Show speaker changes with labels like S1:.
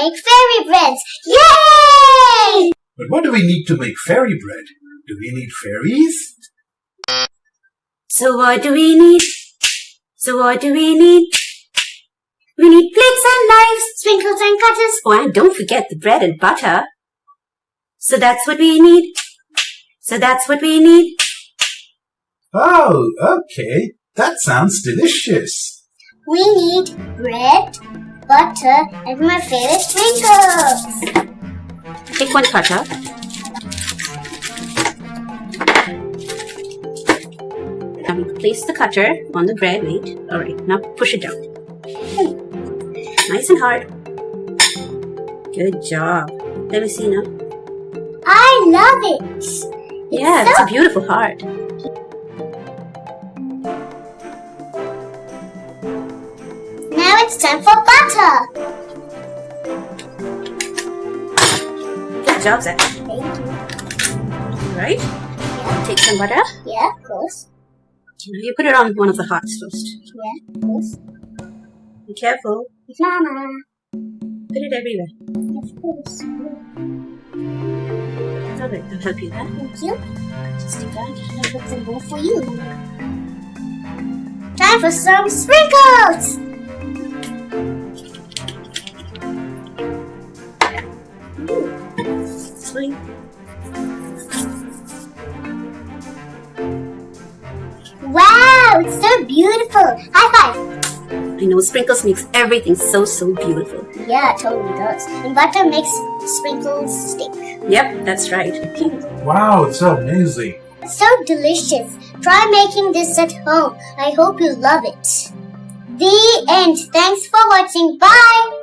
S1: make fairy breads. Yay!
S2: But what do we need to make fairy bread? Do we need fairies?
S3: So what do we need? We need plates and knives,
S1: Sprinkles and cutters.
S3: oh, and don't forget the bread and butter. So that's what we need.
S2: Oh, okay. That sounds delicious.
S1: We need bread, butter, and my favorite sprinkles.
S3: Take one cutter. Now we place the cutter on the bread. Wait. Alright, now push it down. Nice and hard. Good job. Let me see now.
S1: I love it.
S3: Yeah, it's a beautiful heart.
S1: Now it's time for butter.
S3: Good job, Zach.
S1: Thank you.
S3: Right? Take some butter.
S1: Yeah, of course.
S3: Now you put it on one of the hearts first.
S1: Yeah, of course.
S3: Be careful.
S1: Mama.
S3: Put it everywhere.
S1: Of course.
S3: Alright, I'll help you there.
S1: Thank you.
S3: Just take that.
S1: I'll put some more for you. Time for some sprinkles.
S3: Swing.
S1: Wow, it's so beautiful. High five.
S3: I know sprinkles makes everything so beautiful.
S1: Yeah, it totally does. And butter makes sprinkles stick.
S3: Yep, that's right.
S2: Wow, it's so amazing.
S1: So delicious. Try making this at home. I hope you love it. The end. Thanks for watching. Bye.